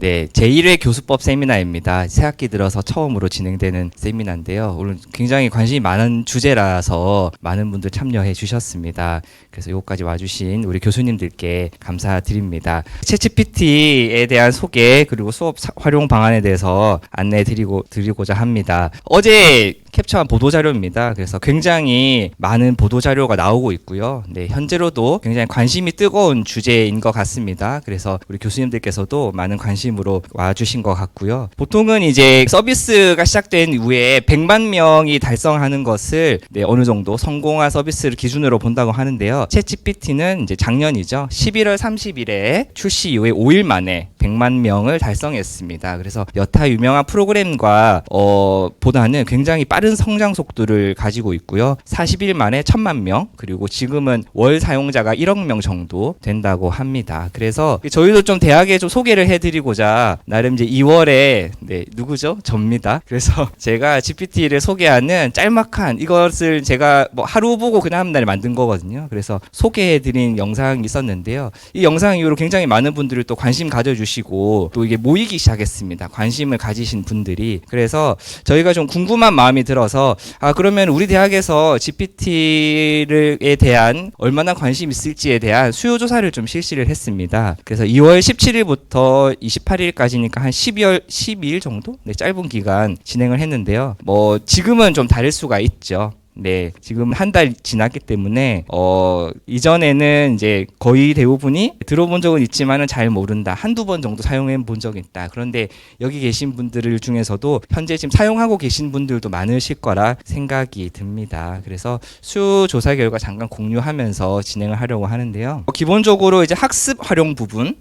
네, 제1회 교수법 세미나입니다. 새학기 들어서 처음으로 진행되는 세미나인데요. 오늘 굉장히 관심이 많은 주제라서 많은 분들 참여해 주셨습니다. 그래서 이것까지 와주신 우리 교수님들께 감사드립니다. 챗GPT에 대한 소개 그리고 수업 활용 방안에 대해서 안내해 드리고자 합니다. 어제 캡처한 보도자료입니다. 그래서 굉장히 많은 보도자료가 나오고 있고요. 네, 현재로도 굉장히 관심이 뜨거운 주제인 것 같습니다. 그래서 우리 교수님들께서도 많은 관심으로 와주신 것 같고요. 보통은 이제 서비스가 시작된 이후에 100만 명이 달성하는 것을 어느 정도 성공한 서비스를 기준으로 본다고 하는데요. 챗GPT는 이제 작년이죠. 11월 30일에 출시 이후에 5일 만에 100만 명을 달성했습니다. 그래서 여타 유명한 프로그램과 보다는 굉장히 빠른 성장 속도를 가지고 있고요. 40일 만에 1000만 명, 그리고 지금은 월 사용자가 1억 명 정도 된다고 합니다. 그래서 저희도 좀 대학에 좀 소개를 해드리고자 나름 이제 2월에 누구죠? 접니다. 그래서 제가 GPT를 소개하는 짤막한 이것을 제가 뭐 하루 보고 그냥 한 날에 만든 거거든요. 그래서 소개해드린 영상이 있었는데요. 이 영상 이후로 굉장히 많은 분들이 또 관심 가져주시고 또 이게 모이기 시작했습니다. 관심을 가지신 분들이. 그래서 저희가 좀 궁금한 마음이 들어서 그러면 우리 대학에서 GPT에 대한 얼마나 관심이 있을지에 대한 수요 조사를 좀 실시를 했습니다. 그래서 2월 17일부터 28일까지니까 한 12일 정도? 짧은 기간 진행을 했는데요. 뭐 지금은 좀 다를 수가 있죠. 네, 지금 한 달 지났기 때문에 이전에는 이제 거의 대부분이 들어본 적은 있지만은 잘 모른다. 한두 번 정도 사용해 본 적이 있다. 그런데 여기 계신 분들 중에서도 현재 지금 사용하고 계신 분들도 많으실 거라 생각이 듭니다. 그래서 수요 조사 결과 잠깐 공유하면서 진행을 하려고 하는데요. 기본적으로 이제 학습 활용 부분,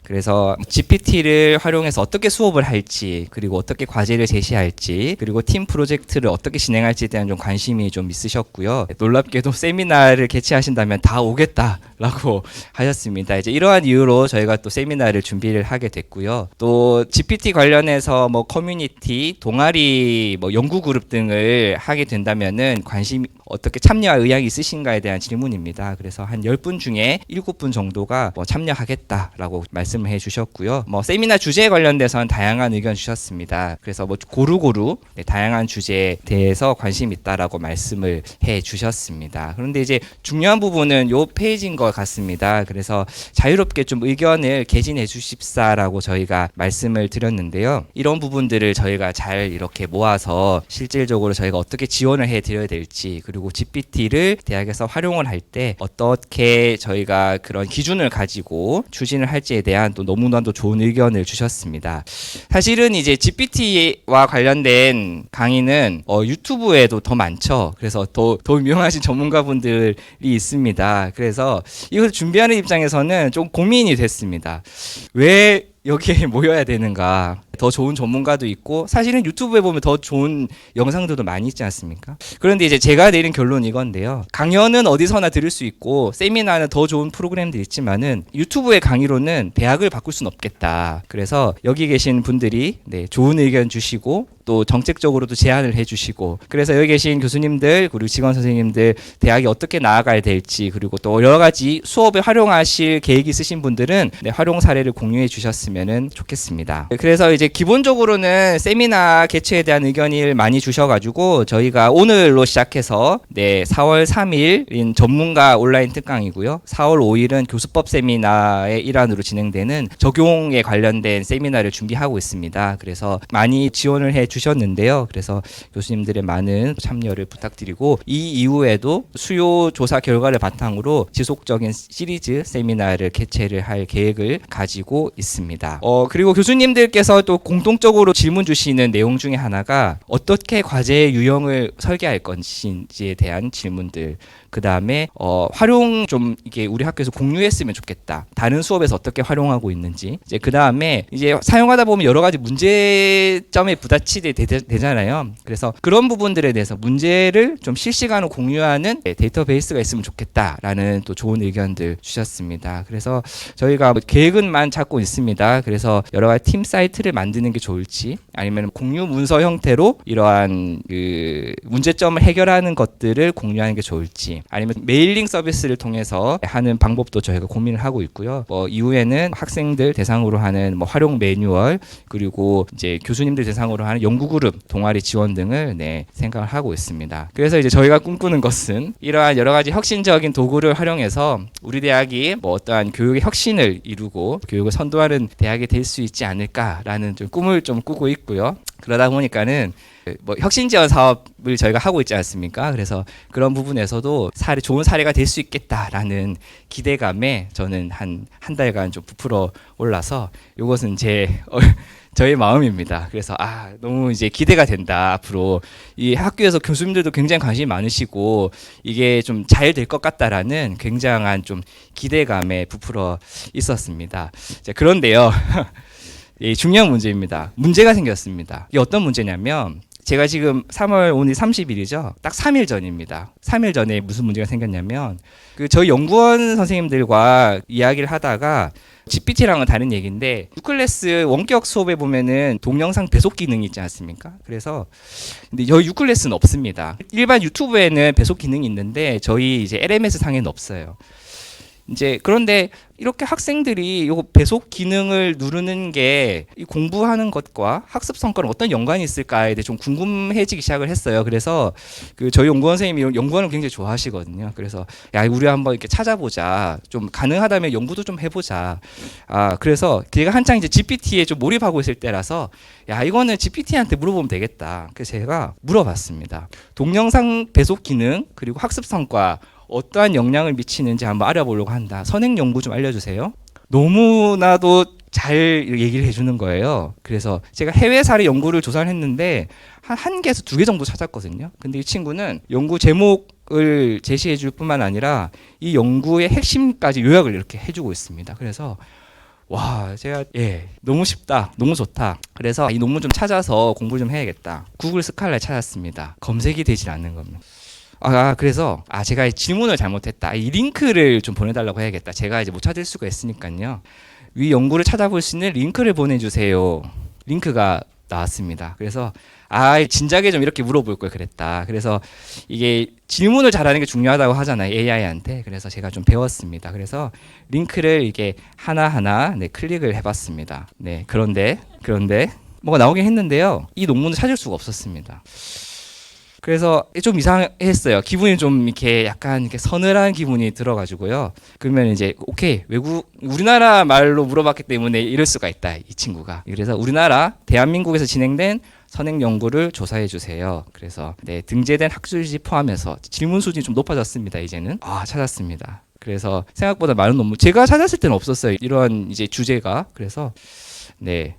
그래서 GPT를 활용해서 어떻게 수업을 할지, 그리고 어떻게 과제를 제시할지, 그리고 팀 프로젝트를 어떻게 진행할지에 대한 좀 관심이 좀 있으셨고요. 놀랍게도 세미나를 개최하신다면 다 오겠다라고 하셨습니다. 이제 이러한 이유로 저희가 또 세미나를 준비를 하게 됐고요. 또 GPT 관련해서 뭐 커뮤니티, 동아리, 뭐 연구 그룹 등을 하게 된다면은 관심 어떻게 참여할 의향이 있으신가에 대한 질문입니다. 그래서 한 10분 중에 7분 정도가 뭐 참여하겠다라고 말씀을 해 주셨고요. 뭐 세미나 주제에 관련돼서는 다양한 의견 주셨습니다. 그래서 뭐 고루고루 다양한 주제에 대해서 관심 있다라고 말씀을 해 주셨습니다. 그런데 이제 중요한 부분은 요 페이지인 것 같습니다. 그래서 자유롭게 좀 의견을 개진해 주십사라고 저희가 말씀을 드렸는데요. 이런 부분들을 저희가 잘 이렇게 모아서 실질적으로 저희가 어떻게 지원을 해 드려야 될지, 그리고 GPT를 대학에서 활용을 할 때 어떻게 저희가 그런 기준을 가지고 추진을 할지에 대한 또 너무나도 좋은 의견을 주셨습니다. 사실은 이제 GPT와 관련된 강의는 유튜브에도 더 많죠. 그래서 더 유명하신 전문가분들이 있습니다. 그래서 이걸 준비하는 입장에서는 좀 고민이 됐습니다. 왜 여기에 모여야 되는가? 더 좋은 전문가도 있고 사실은 유튜브에 보면 더 좋은 영상들도 많이 있지 않습니까? 그런데 이제 제가 내린 결론은 이건데요. 강연은 어디서나 들을 수 있고 세미나는 더 좋은 프로그램들이 있지만은 유튜브의 강의로는 대학을 바꿀 수는 없겠다. 그래서 여기 계신 분들이 좋은 의견 주시고 또 정책적으로도 제안을 해주시고, 그래서 여기 계신 교수님들 그리고 직원 선생님들 대학이 어떻게 나아가야 될지, 그리고 또 여러 가지 수업에 활용하실 계획이 있으신 분들은 활용 사례를 공유해 주셨으면 좋겠습니다. 그래서 이제 기본적으로는 세미나 개최에 대한 의견을 많이 주셔가지고 저희가 오늘로 시작해서 4월 3일인 전문가 온라인 특강이고요. 4월 5일은 교수법 세미나의 일환으로 진행되는 적용에 관련된 세미나를 준비하고 있습니다. 그래서 많이 지원을 해 주셨는데요. 그래서 교수님들의 많은 참여를 부탁드리고 이 이후에도 수요 조사 결과를 바탕으로 지속적인 시리즈 세미나를 개최를 할 계획을 가지고 있습니다. 그리고 교수님들께서 또 공통적으로 질문 주시는 내용 중에 하나가 어떻게 과제의 유형을 설계할 건지에 대한 질문들, 그 다음에 활용 좀 이게 우리 학교에서 공유했으면 좋겠다. 다른 수업에서 어떻게 활용하고 있는지. 이제 그 다음에 이제 사용하다 보면 여러 가지 문제점에 부딪히게 되잖아요. 그래서 그런 부분들에 대해서 문제를 좀 실시간으로 공유하는 데이터베이스가 있으면 좋겠다라는 또 좋은 의견들 주셨습니다. 그래서 저희가 계획은만 잡고 있습니다. 그래서 여러 가지 팀 사이트를 만드는 게 좋을지, 아니면 공유 문서 형태로 이러한 그 문제점을 해결하는 것들을 공유하는 게 좋을지, 아니면 메일링 서비스를 통해서 하는 방법도 저희가 고민을 하고 있고요. 이후에는 학생들 대상으로 하는 활용 매뉴얼, 그리고 이제 교수님들 대상으로 하는 연구 그룹, 동아리 지원 등을 생각을 하고 있습니다. 그래서 이제 저희가 꿈꾸는 것은 이러한 여러 가지 혁신적인 도구를 활용해서 우리 대학이 어떠한 교육의 혁신을 이루고 교육을 선도하는 대학이 될 수 있지 않을까라는 좀 꿈을 좀 꾸고 있고요. 그러다 보니까는 혁신 지원 사업을 저희가 하고 있지 않습니까? 그래서 그런 부분에서도 좋은 사례가 될 수 있겠다라는 기대감에 저는 한 달간 좀 부풀어 올라서 이것은 저의 마음입니다. 그래서 너무 이제 기대가 된다. 앞으로 이 학교에서 교수님들도 굉장히 관심이 많으시고 이게 좀 잘 될 것 같다라는 굉장한 좀 기대감에 부풀어 있었습니다. 그런데요. 중요한 문제입니다. 문제가 생겼습니다. 이게 어떤 문제냐면 제가 지금 3월 오늘 30일이죠. 딱 3일 전입니다. 3일 전에 무슨 문제가 생겼냐면 저희 연구원 선생님들과 이야기를 하다가 GPT랑은 다른 얘기인데 U클래스 원격 수업에 보면은 동영상 배속 기능이 있지 않습니까? 그래서 근데 저희 U클래스는 없습니다. 일반 유튜브에는 배속 기능이 있는데 저희 이제 LMS 상에는 없어요. 그런데 이렇게 학생들이 요 배속 기능을 누르는 게 공부하는 것과 학습 성과랑 어떤 연관이 있을까에 대해 좀 궁금해지기 시작을 했어요. 그래서 저희 연구원 선생님이 연구원을 굉장히 좋아하시거든요. 그래서 우리 한번 이렇게 찾아보자. 좀 가능하다면 연구도 좀 해보자. 그래서 걔가 한창 이제 GPT에 좀 몰입하고 있을 때라서 이거는 GPT한테 물어보면 되겠다. 그래서 제가 물어봤습니다. 동영상 배속 기능 그리고 학습 성과 어떠한 영향을 미치는지 한번 알아보려고 한다. 선행 연구 좀 알려주세요. 너무나도 잘 얘기를 해주는 거예요. 그래서 제가 해외 사례 연구를 조사를 했는데 한 개에서 2개 정도 찾았거든요. 근데 이 친구는 연구 제목을 제시해 줄 뿐만 아니라 이 연구의 핵심까지 요약을 이렇게 해주고 있습니다. 그래서 제가 너무 쉽다, 너무 좋다. 그래서 이 논문 좀 찾아서 공부를 좀 해야겠다. 구글 스칼라에 찾았습니다. 검색이 되질 않는 겁니다. 그래서 제가 질문을 잘못했다. 이 링크를 좀 보내달라고 해야겠다. 제가 이제 못 찾을 수가 있으니까요. 위 연구를 찾아볼 수 있는 링크를 보내주세요. 링크가 나왔습니다. 그래서 진작에 좀 이렇게 물어볼 걸 그랬다. 그래서 이게 질문을 잘하는 게 중요하다고 하잖아요. AI한테. 그래서 제가 좀 배웠습니다. 그래서 링크를 이게 하나하나 클릭을 해봤습니다. 그런데 뭐가 나오긴 했는데요. 이 논문을 찾을 수가 없었습니다. 그래서 좀 이상했어요. 기분이 좀 이렇게 약간 이렇게 서늘한 기분이 들어가지고요. 그러면 이제 오케이, 우리나라 말로 물어봤기 때문에 이럴 수가 있다, 이 친구가. 그래서 우리나라 대한민국에서 진행된 선행 연구를 조사해 주세요. 그래서 등재된 학술지 포함해서 질문 수준이 좀 높아졌습니다. 이제는 찾았습니다. 그래서 생각보다 많은 논문, 제가 찾았을 때는 없었어요. 이런 이제 주제가. 그래서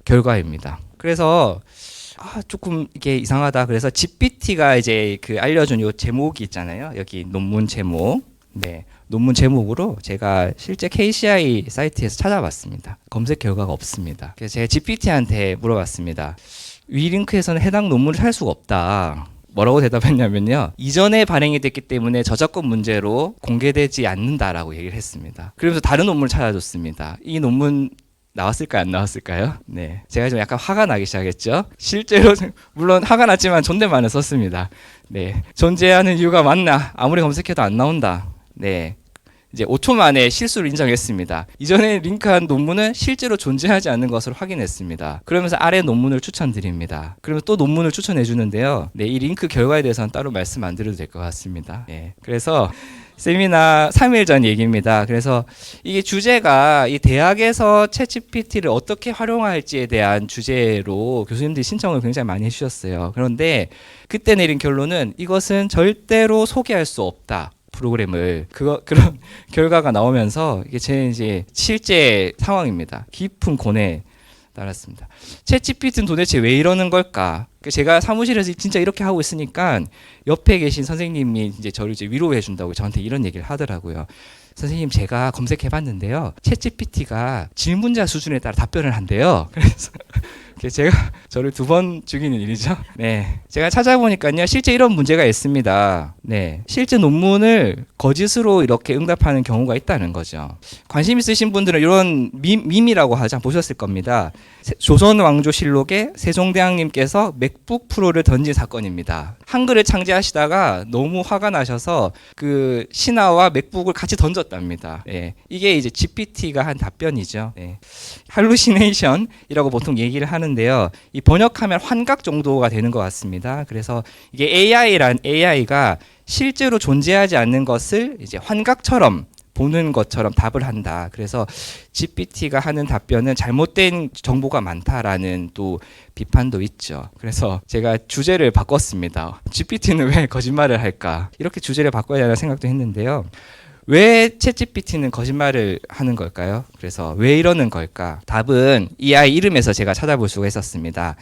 결과입니다. 그래서 조금 이게 이상하다. 그래서 GPT가 이제 알려준 요 제목이 있잖아요. 여기 논문 제목. 논문 제목으로 제가 실제 KCI 사이트에서 찾아봤습니다. 검색 결과가 없습니다. 그래서 제가 GPT한테 물어봤습니다. 위 링크에서는 해당 논문을 찾을 수가 없다. 뭐라고 대답했냐면요. 이전에 발행이 됐기 때문에 저작권 문제로 공개되지 않는다라고 얘기를 했습니다. 그러면서 다른 논문을 찾아줬습니다. 이 논문 나왔을까요? 안 나왔을까요? 제가 좀 약간 화가 나기 시작했죠. 실제로 물론 화가 났지만 존댓말을 썼습니다. 존재하는 이유가 맞나? 아무리 검색해도 안 나온다. 이제 5초 만에 실수를 인정했습니다. 이전에 링크한 논문은 실제로 존재하지 않는 것을 확인했습니다. 그러면서 아래 논문을 추천드립니다. 그러면 또 논문을 추천해 주는데요. 이 링크 결과에 대해서는 따로 말씀 안 드려도 될 것 같습니다. 그래서 세미나 3일 전 얘기입니다. 그래서 이게 주제가 이 대학에서 챗GPT를 어떻게 활용할지에 대한 주제로 교수님들이 신청을 굉장히 많이 해주셨어요. 그런데 그때 내린 결론은 이것은 절대로 소개할 수 없다. 프로그램을 그런 결과가 나오면서 이게 제 이제 실제 상황입니다. 깊은 고뇌에 따랐습니다. 챗GPT는 도대체 왜 이러는 걸까? 제가 사무실에서 진짜 이렇게 하고 있으니까 옆에 계신 선생님이 이제 저를 이제 위로해 준다고 저한테 이런 얘기를 하더라고요. 선생님, 제가 검색해 봤는데요. 챗GPT가 질문자 수준에 따라 답변을 한대요. 그래서 저를 2번 죽이는 일이죠. 네, 제가 찾아보니까요, 실제 이런 문제가 있습니다. 네, 실제 논문을 거짓으로 이렇게 응답하는 경우가 있다는 거죠. 관심 있으신 분들은 이런 밈이라고 하지 보셨을 겁니다. 조선 왕조실록에 세종대왕님께서 맥북 프로를 던진 사건입니다. 한글을 창제하시다가 너무 화가 나셔서 그 신하와 맥북을 같이 던졌답니다. 네, 이게 이제 GPT가 한 답변이죠. 네. 할루시네이션이라고 보통 얘기를 하는데요. 이 번역하면 환각 정도가 되는 것 같습니다. 그래서 이게 AI가 실제로 존재하지 않는 것을 이제 환각처럼 보는 것처럼 답을 한다. 그래서 GPT가 하는 답변은 잘못된 정보가 많다라는 또 비판도 있죠. 그래서 제가 주제를 바꿨습니다. GPT는 왜 거짓말을 할까? 이렇게 주제를 바꿔야 되나 생각도 했는데요. 왜 챗GPT는 거짓말을 하는 걸까요? 그래서 왜 이러는 걸까? 답은 이 아이 이름에서 제가 찾아볼 수가 있었습니다.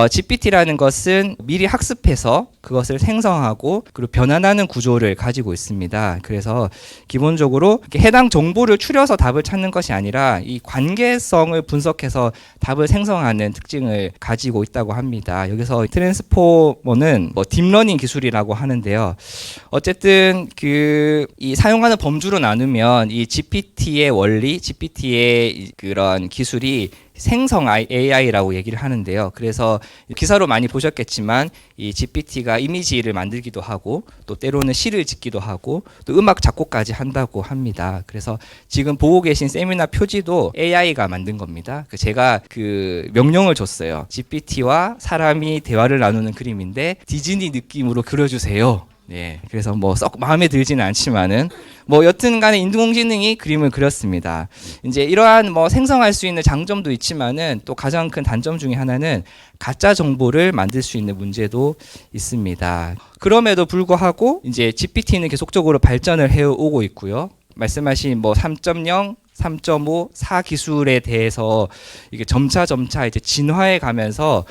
GPT라는 것은 미리 학습해서 그것을 생성하고 그리고 변환하는 구조를 가지고 있습니다. 그래서 기본적으로 해당 정보를 추려서 답을 찾는 것이 아니라 이 관계성을 분석해서 답을 생성하는 특징을 가지고 있다고 합니다. 여기서 트랜스포머는 딥러닝 기술이라고 하는데요. 어쨌든 이 사용하는 범주로 나누면 이 GPT의 원리, GPT의 그런 기술이 생성 AI라고 얘기를 하는데요. 그래서 기사로 많이 보셨겠지만 이 GPT가 이미지를 만들기도 하고 또 때로는 시를 짓기도 하고 또 음악 작곡까지 한다고 합니다. 그래서 지금 보고 계신 세미나 표지도 AI가 만든 겁니다. 제가 그 명령을 줬어요. GPT와 사람이 대화를 나누는 그림인데 디즈니 느낌으로 그려주세요. 네, 그래서 썩 마음에 들지는 않지만은 여튼간에 인공지능이 그림을 그렸습니다. 이제 이러한 생성할 수 있는 장점도 있지만은 또 가장 큰 단점 중에 하나는 가짜 정보를 만들 수 있는 문제도 있습니다. 그럼에도 불구하고 이제 GPT는 계속적으로 발전을 해오고 있고요. 말씀하신 3.0 3.5, 4 기술에 대해서 이게 점차 이제 진화해 가면서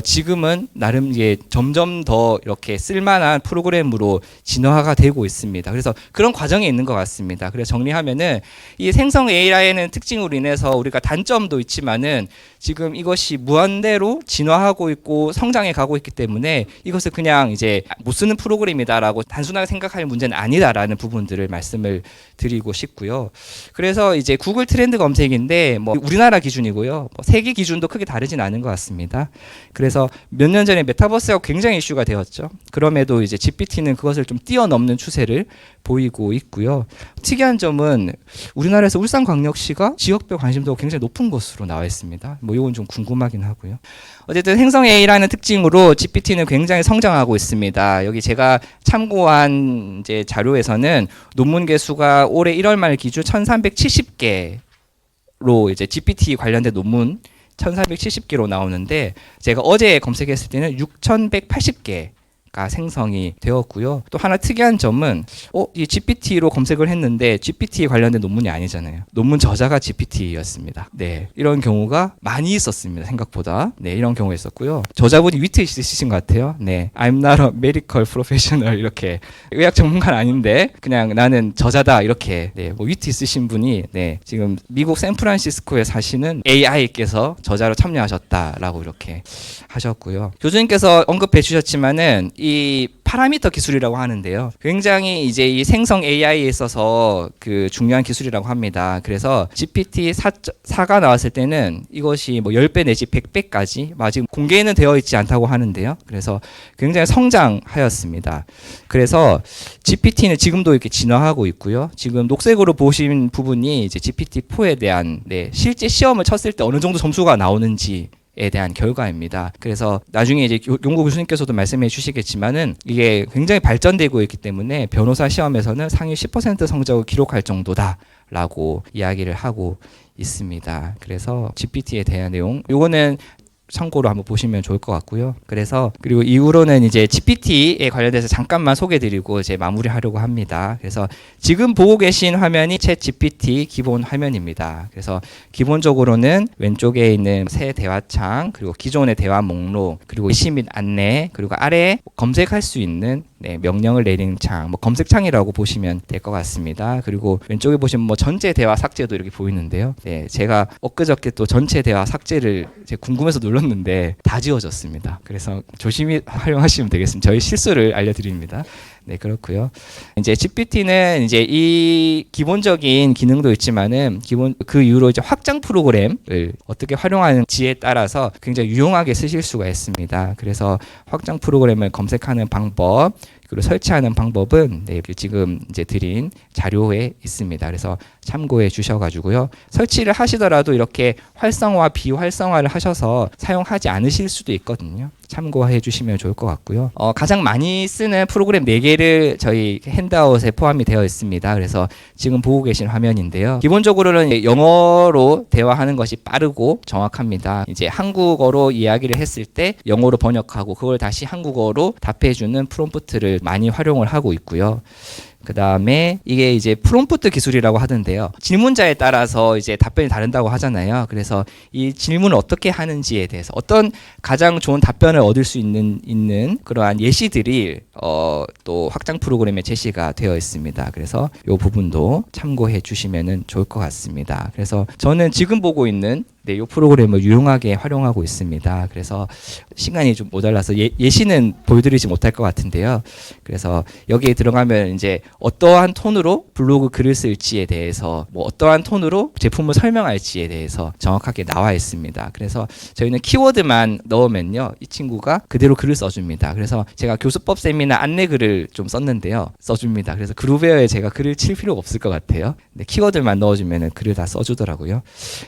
지금은 나름 이게 점점 더 이렇게 쓸만한 프로그램으로 진화가 되고 있습니다. 그래서 그런 과정에 있는 것 같습니다. 그래서 정리하면은 이 생성 AI의 특징으로 인해서 우리가 단점도 있지만은 지금 이것이 무한대로 진화하고 있고 성장해 가고 있기 때문에 이것을 그냥 이제 못 쓰는 프로그램이다라고 단순하게 생각할 문제는 아니다라는 부분들을 말씀을 드리고 싶고요. 그래서 이제 구글 트렌드 검색인데 우리나라 기준이고요. 세계 기준도 크게 다르진 않은 것 같습니다. 그래서 몇 년 전에 메타버스가 굉장히 이슈가 되었죠. 그럼에도 이제 GPT는 그것을 좀 뛰어넘는 추세를 보이고 있고요. 특이한 점은 우리나라에서 울산광역시가 지역별 관심도가 굉장히 높은 것으로 나와 있습니다. 이건 좀 궁금하긴 하고요. 어쨌든 생성 AI라는 특징으로 GPT는 굉장히 성장하고 있습니다. 여기 제가 참고한 이제 자료에서는 논문 개수가 올해 1월 말 기준 1,370개로 이제 GPT 관련된 논문 1,470개로 나오는데 제가 어제 검색했을 때는 6,180개 가 생성이 되었고요. 또 하나 특이한 점은 이 GPT로 검색을 했는데 GPT 관련된 논문이 아니잖아요. 논문 저자가 GPT였습니다. 네, 이런 경우가 많이 있었습니다. 생각보다. 네, 이런 경우가 있었고요. 저자분이 위트 있으신 것 같아요. 네, I'm not a medical professional 이렇게 의학 전문가는 아닌데 그냥 나는 저자다 이렇게 위트 있으신 분이 지금 미국 샌프란시스코에 사시는 AI께서 저자로 참여하셨다라고 이렇게 하셨고요. 교수님께서 언급해 주셨지만은 이 파라미터 기술이라고 하는데요. 굉장히 이제 이 생성 AI에 있어서 그 중요한 기술이라고 합니다. 그래서 GPT 4가 나왔을 때는 이것이 10배 내지 100배까지 지금 공개는 되어 있지 않다고 하는데요. 그래서 굉장히 성장하였습니다. 그래서 GPT는 지금도 이렇게 진화하고 있고요. 지금 녹색으로 보신 부분이 이제 GPT-4에 대한 실제 시험을 쳤을 때 어느 정도 점수가 나오는지 에 대한 결과입니다. 그래서 나중에 이제 용고 교수님께서도 말씀해 주시겠지만은 이게 굉장히 발전되고 있기 때문에 변호사 시험에서는 상위 10% 성적을 기록할 정도다라고 이야기를 하고 있습니다. 그래서 GPT에 대한 내용, 요거는 참고로 한번 보시면 좋을 것 같고요. 그리고 이후로는 이제 GPT에 관련돼서 잠깐만 소개드리고 이제 마무리하려고 합니다. 그래서 지금 보고 계신 화면이 챗 GPT 기본 화면입니다. 그래서 기본적으로는 왼쪽에 있는 새 대화창, 그리고 기존의 대화 목록, 그리고 시 및 안내, 그리고 아래에 검색할 수 있는 네, 명령을 내리는 창, 뭐 검색창이라고 보시면 될 것 같습니다. 그리고 왼쪽에 보시면 뭐 전체 대화 삭제도 이렇게 보이는데요. 네, 제가 엊그저께 또 전체 대화 삭제를 제가 궁금해서 눌렀는데 다 지워졌습니다. 그래서 조심히 활용하시면 되겠습니다. 저희 실수를 알려드립니다. 네, 그렇고요. 이제 GPT는 이제 이 기본적인 기능도 있지만은 그 이후로 이제 확장 프로그램을 어떻게 활용하는지에 따라서 굉장히 유용하게 쓰실 수가 있습니다. 그래서 확장 프로그램을 검색하는 방법 그리고 설치하는 방법은 네, 지금 이제 드린 자료에 있습니다. 그래서 참고해 주셔가지고요. 설치를 하시더라도 이렇게 활성화, 비활성화를 하셔서 사용하지 않으실 수도 있거든요. 참고해 주시면 좋을 것 같고요. 가장 많이 쓰는 프로그램 4개를 저희 핸드아웃에 포함이 되어 있습니다. 그래서 지금 보고 계신 화면인데요. 기본적으로는 영어로 대화하는 것이 빠르고 정확합니다. 이제 한국어로 이야기를 했을 때 영어로 번역하고 그걸 다시 한국어로 답해주는 프롬프트를 많이 활용을 하고 있고요. 그 다음에 이게 이제 프롬프트 기술이라고 하던데요. 질문자에 따라서 이제 답변이 다른다고 하잖아요. 그래서 이 질문을 어떻게 하는지에 대해서 어떤 가장 좋은 답변을 얻을 수 있는 그러한 예시들이 또 확장 프로그램에 제시가 되어 있습니다. 그래서 이 부분도 참고해 주시면 좋을 것 같습니다. 그래서 저는 지금 보고 있는 네, 이 프로그램을 유용하게 활용하고 있습니다. 그래서 시간이 좀 모자라서 예시는 보여드리지 못할 것 같은데요. 그래서 여기에 들어가면 이제 어떠한 톤으로 블로그 글을 쓸지에 대해서 뭐 어떠한 톤으로 제품을 설명할지에 대해서 정확하게 나와 있습니다. 그래서 저희는 키워드만 넣으면요, 이 친구가 그대로 글을 써줍니다. 그래서 제가 교수법 세미나 안내 글을 좀 썼는데요, 써줍니다. 그래서 그루베어에 제가 글을 칠 필요가 없을 것 같아요. 네, 키워드만 넣어주면 글을 다 써주더라고요.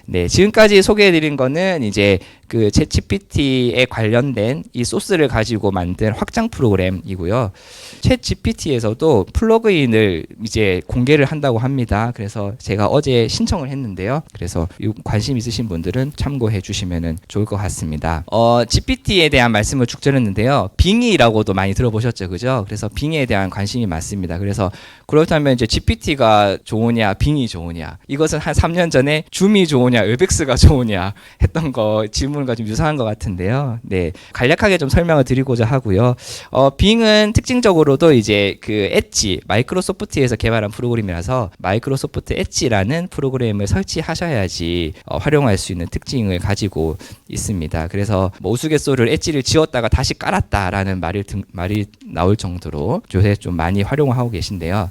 네, 지금까지 소개해드린 거는 이제 그 챗GPT에 관련된 이 소스를 가지고 만든 확장 프로그램이고요. 챗GPT에서도 플러그인을 이제 공개를 한다고 합니다. 그래서 제가 어제 신청을 했는데요. 그래서 관심 있으신 분들은 참고해 주시면 좋을 것 같습니다. GPT에 대한 말씀을 쭉 드렸는데요. 빙의라고도 많이 들어보셨죠, 그죠? 그래서 빙의에 대한 관심이 많습니다. 그래서 그렇다면 이제 GPT가 좋으냐, 빙의 좋으냐? 이것은 한 3년 전에 줌이 좋으냐, 웹엑스가 좋으냐 했던 거 질문과 좀 유사한 것 같은데요. 네, 간략하게 좀 설명을 드리고자 하고요. 빙은 특징적으로도 이제 그 엣지, 마이크로소프트에서 개발한 프로그램이라서 마이크로소프트 엣지라는 프로그램을 설치하셔야지 활용할 수 있는 특징을 가지고 있습니다. 그래서 뭐 우스갯소리를 엣지를 지웠다가 다시 깔았다라는 말이 나올 정도로 요새 좀 많이 활용하고 계신데요.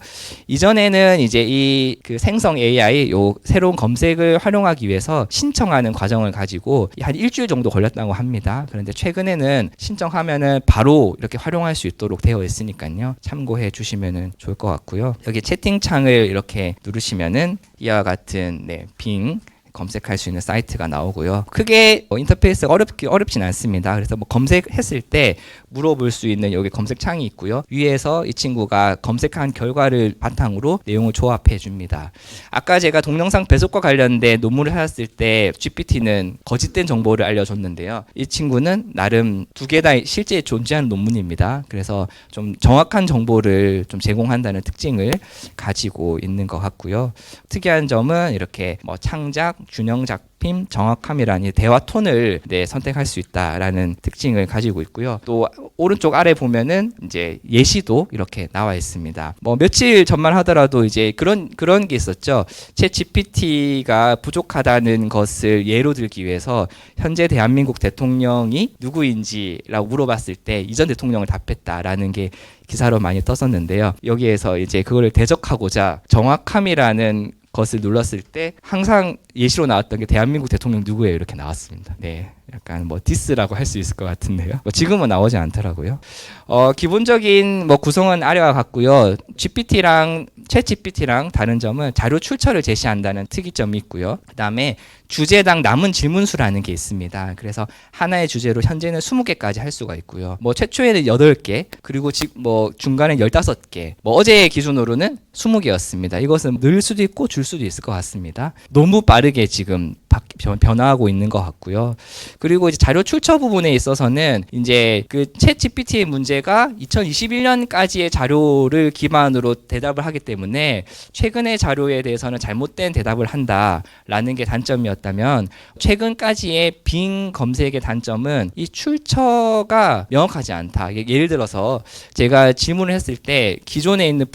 이전에는 이제 이 그 생성 AI 요 새로운 검색을 활용하기 위해서 신청하는 과정을 가지고 한 일주일 정도 걸렸다고 합니다. 그런데 최근에는 신청하면은 바로 이렇게 활용할 수 있도록 되어 있으니까요. 참고해 주시면 좋을 것 같고요. 여기 채팅창을 이렇게 누르시면은 이와 같은 빙 검색할 수 있는 사이트가 나오고요. 크게 인터페이스가 어렵진 않습니다. 그래서 뭐 검색했을 때 물어볼 수 있는 여기 검색창이 있고요. 위에서 이 친구가 검색한 결과를 바탕으로 내용을 조합해 줍니다. 아까 제가 동영상 배속과 관련된 논문을 하셨을 때 GPT는 거짓된 정보를 알려줬는데요. 이 친구는 나름 2개 다 실제 존재하는 논문입니다. 그래서 좀 정확한 정보를 좀 제공한다는 특징을 가지고 있는 것 같고요. 특이한 점은 이렇게 뭐 창작, 균형 잡힘, 정확함이라는 대화 톤을 선택할 수 있다라는 특징을 가지고 있고요. 또 오른쪽 아래 보면은 이제 예시도 이렇게 나와 있습니다. 뭐 며칠 전만 하더라도 이제 그런 게 있었죠. 챗 GPT가 부족하다는 것을 예로 들기 위해서 현재 대한민국 대통령이 누구인지라고 물어봤을 때 이전 대통령을 답했다라는 게 기사로 많이 떴었는데요. 여기에서 이제 그거를 대적하고자 정확함이라는 것을 눌렀을 때 항상 예시로 나왔던 게 대한민국 대통령 누구예요? 이렇게 나왔습니다. 네, 약간 뭐 디스라고 할 수 있을 것 같은데요. 뭐 지금은 나오지 않더라고요. 기본적인 뭐 구성은 아래와 같고요. GPT랑 챗 GPT랑 다른 점은 자료 출처를 제시한다는 특이점이 있고요. 그다음에 주제당 남은 질문수라는 게 있습니다. 그래서 하나의 주제로 현재는 20개까지 할 수가 있고요. 뭐 최초에는 8개, 그리고 뭐 중간에 15개. 뭐 어제 기준으로는 20개였습니다. 이것은 늘 수도 있고 줄 수도 있을 것 같습니다. 너무 빠르게 지금 변화하고 있는 것 같고요. 그리고 이제 자료 출처 부분에 있어서는 이제 그 챗GPT의 문제가 2021년까지의 자료를 기반으로 대답을 하기 때문에 최근의 자료에 대해서는 잘못된 대답을 한다라는 게 단점이었다면 최근까지의 빙 검색의 단점은 이 출처가 명확하지 않다. 예를 들어서 제가 질문을 했을 때 기존에 있는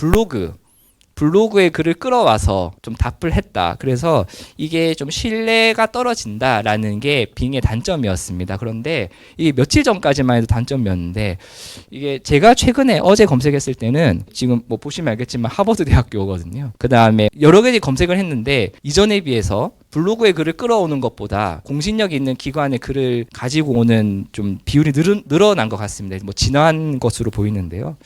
블로그의 글을 끌어와서 좀 답을 했다. 그래서 이게 좀 신뢰가 떨어진다라는 게 빙의 단점이었습니다. 그런데 이게 며칠 전까지만 해도 단점이었는데 이게 제가 최근에 어제 검색했을 때는 지금 뭐 보시면 알겠지만 하버드 대학교거든요. 그 다음에 여러 가지 검색을 했는데 이전에 비해서 블로그의 글을 끌어오는 것보다 공신력 있는 기관의 글을 가지고 오는 좀 비율이 늘어난 것 같습니다. 뭐 진화한 것으로 보이는데요.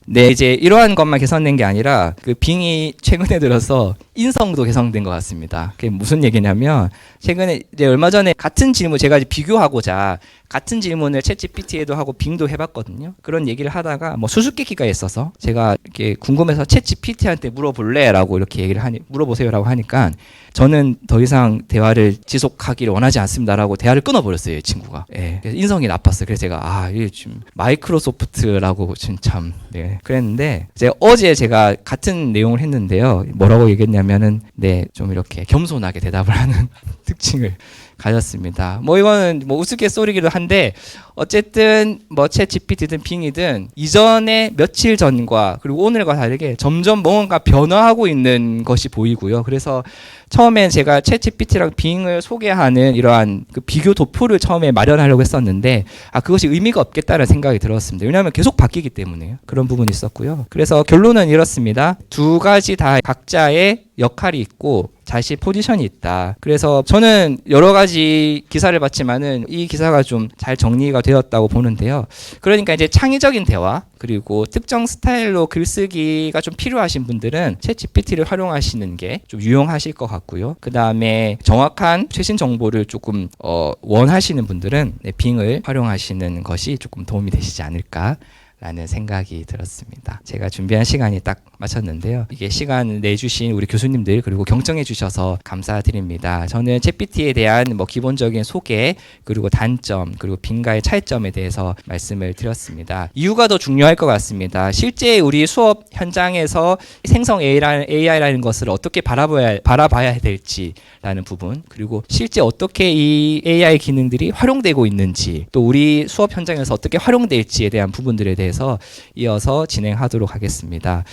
네, 이제 이러한 것만 개선된 게 아니라 그 빙이 최근에 들어서 인성도 개선된 것 같습니다. 그게 무슨 얘기냐면 최근에 이제 얼마 전에 같은 질문 제가 이제 비교하고자 같은 질문을 챗GPT에도 하고 빙도 해봤거든요. 그런 얘기를 하다가 뭐 수수께끼가 있어서 제가 이렇게 궁금해서 챗GPT한테 물어볼래라고 이렇게 얘기를 물어보세요라고 하니까 저는 더 이상 대화를 지속하기를 원하지 않습니다라고 대화를 끊어버렸어요, 이 친구가. 예. 그래서 인성이 나빴어요. 그래서 제가 이게 좀 마이크로소프트라고 참 네. 그랬는데 어제 제가 같은 내용을 했는데요. 뭐라고 얘기했냐면은 네, 좀 이렇게 겸손하게 대답을 하는 특징을 가졌습니다. 뭐 이거는 뭐 우스갯소리기도 한데 어쨌든 뭐 챗 GPT든 빙이든 이전에 며칠 전과 그리고 오늘과 다르게 점점 뭔가 변화하고 있는 것이 보이고요. 그래서 처음엔 제가 챗 GPT랑 빙을 소개하는 이러한 그 비교 도표를 처음에 마련하려고 했었는데 그것이 의미가 없겠다는 생각이 들었습니다. 왜냐하면 계속 바뀌기 때문에요. 그런 부분이 있었고요. 그래서 결론은 이렇습니다. 두 가지 다 각자의 역할이 있고 자신 포지션이 있다. 그래서 저는 여러 가지 기사를 봤지만은 이 기사가 좀 잘 정리가 되었다고 보는데요. 그러니까 이제 창의적인 대화 그리고 특정 스타일로 글쓰기가 좀 필요하신 분들은 챗 GPT를 활용하시는 게 좀 유용하실 것 같고요. 그 다음에 정확한 최신 정보를 조금 원하시는 분들은 빙을 활용하시는 것이 조금 도움이 되시지 않을까. 라는 생각이 들었습니다. 제가 준비한 시간이 딱 마쳤는데요. 이게 시간 내주신 우리 교수님들 그리고 경청해 주셔서 감사드립니다. 저는 챗GPT에 대한 뭐 기본적인 소개 그리고 단점 그리고 빙과의 차이점에 대해서 말씀을 드렸습니다. 이유가 더 중요할 것 같습니다. 실제 우리 수업 현장에서 생성 AI라는 것을 어떻게 바라봐야 될지라는 부분 그리고 실제 어떻게 이 AI 기능들이 활용되고 있는지 또 우리 수업 현장에서 어떻게 활용될지에 대한 부분들에 대해서 이어서 진행하도록 하겠습니다.